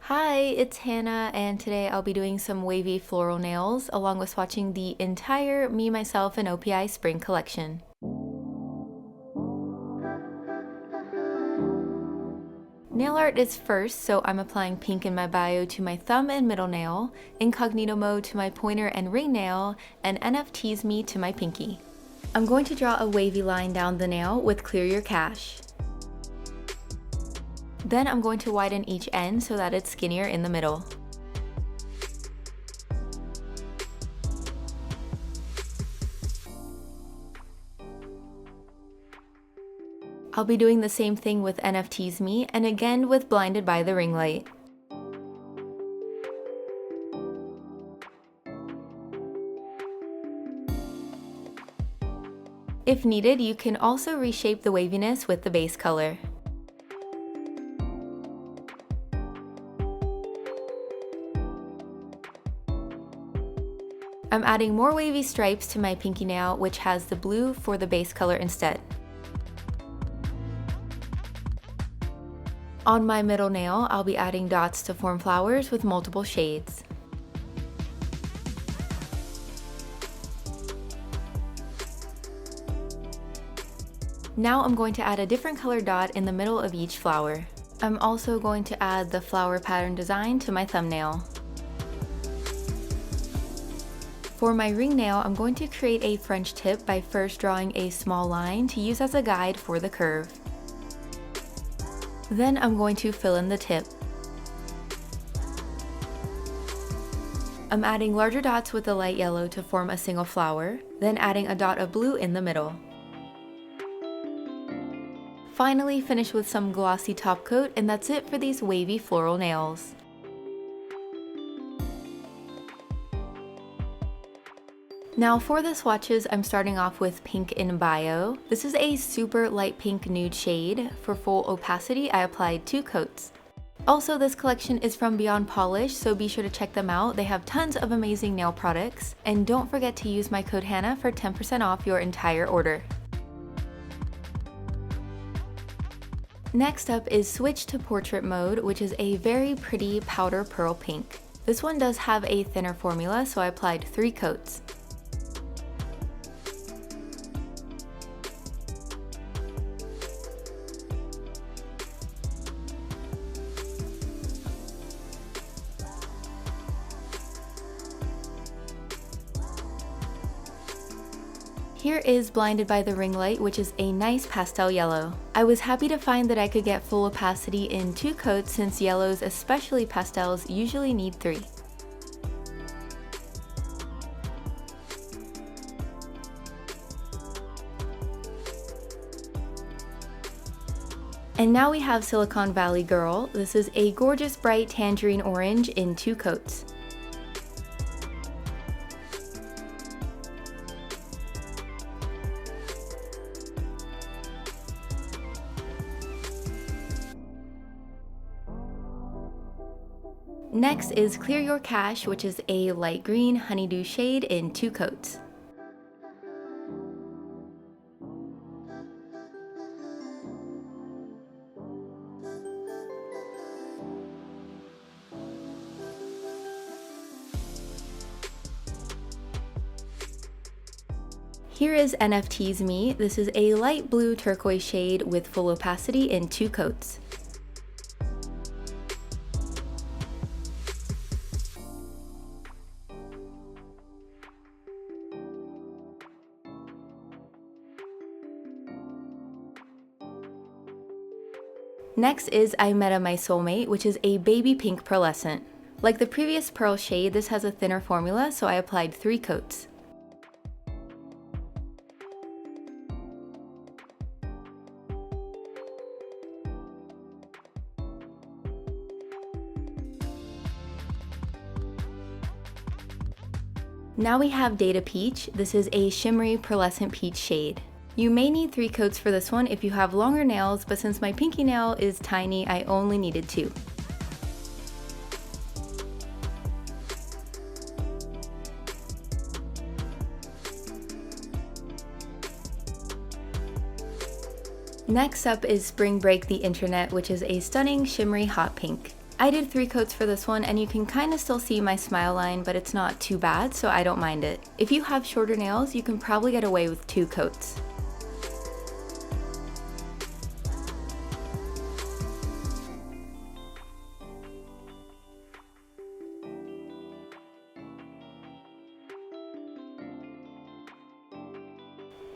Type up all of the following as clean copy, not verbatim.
Hi, it's Hannah, and today I'll be doing some wavy floral nails along with swatching the entire Me, Myself, and OPI spring collection. Nail art is first, so I'm applying pink in my bio to my thumb and middle nail, incognito mode to my pointer and ring nail, and NFTs me to my pinky. I'm going to draw a wavy line down the nail with Clear Your Cache. Then I'm going to widen each end so that it's skinnier in the middle. I'll be doing the same thing with NFTs Me and again with Blinded by the Ring Light. If needed, you can also reshape the waviness with the base color. I'm adding more wavy stripes to my pinky nail, which has the blue for the base color instead. On my middle nail, I'll be adding dots to form flowers with multiple shades. Now I'm going to add a different color dot in the middle of each flower. I'm also going to add the flower pattern design to my thumbnail. For my ring nail, I'm going to create a French tip by first drawing a small line to use as a guide for the curve. Then I'm going to fill in the tip. I'm adding larger dots with the light yellow to form a single flower, then adding a dot of blue in the middle. Finally, finish with some glossy top coat, and that's it for these wavy floral nails. Now for the swatches, I'm starting off with pink in bio. This is a super light pink nude shade. For full opacity, I applied 2 coats. Also, this collection is from Beyond Polish, so be sure to check them out. They have tons of amazing nail products. And don't forget to use my code Hannah for 10% off your entire order. Next up is Switch to Portrait Mode, which is a very pretty powder pearl pink. This one does have a thinner formula, so I applied 3 coats. Here is Blinded by the Ring Light, which is a nice pastel yellow. I was happy to find that I could get full opacity in 2 coats since yellows, especially pastels, usually need 3. And now we have Silicon Valley Girl. This is a gorgeous bright tangerine orange in 2 coats. Next is Clear Your Cache, which is a light green honeydew shade in 2 coats. Here is NFTs Me. This is a light blue turquoise shade with full opacity in 2 coats. Next is I Meta My Soulmate, which is a baby pink pearlescent. Like the previous pearl shade, this has a thinner formula, so I applied 3 coats. Now we have Data Peach. This is a shimmery pearlescent peach shade. You may need 3 coats for this one if you have longer nails, but since my pinky nail is tiny, I only needed 2. Next up is Spring Break the Internet, which is a stunning shimmery hot pink. I did 3 coats for this one, and you can kind of still see my smile line, but it's not too bad, so I don't mind it. If you have shorter nails, you can probably get away with 2 coats.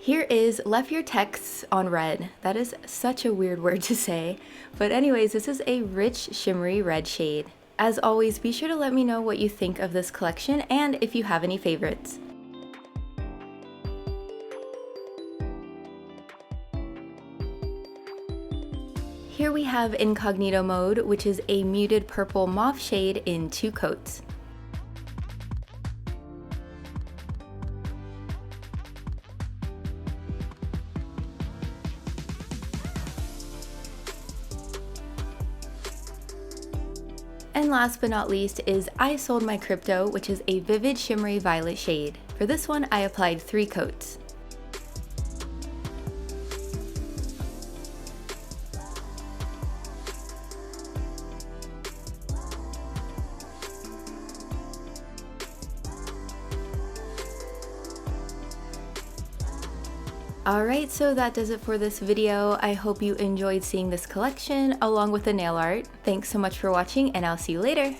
Here is left your texts on red. That is such a weird word to say. But anyways, this is a rich shimmery red shade. As always, be sure to let me know what you think of this collection and if you have any favorites. Here we have Incognito Mode, which is a muted purple mauve shade in 2 coats. And last but not least is I Sold My Crypto, which is a vivid shimmery violet shade. For this one, I applied 3 coats. Alright, so that does it for this video. I hope you enjoyed seeing this collection along with the nail art. Thanks so much for watching, and I'll see you later!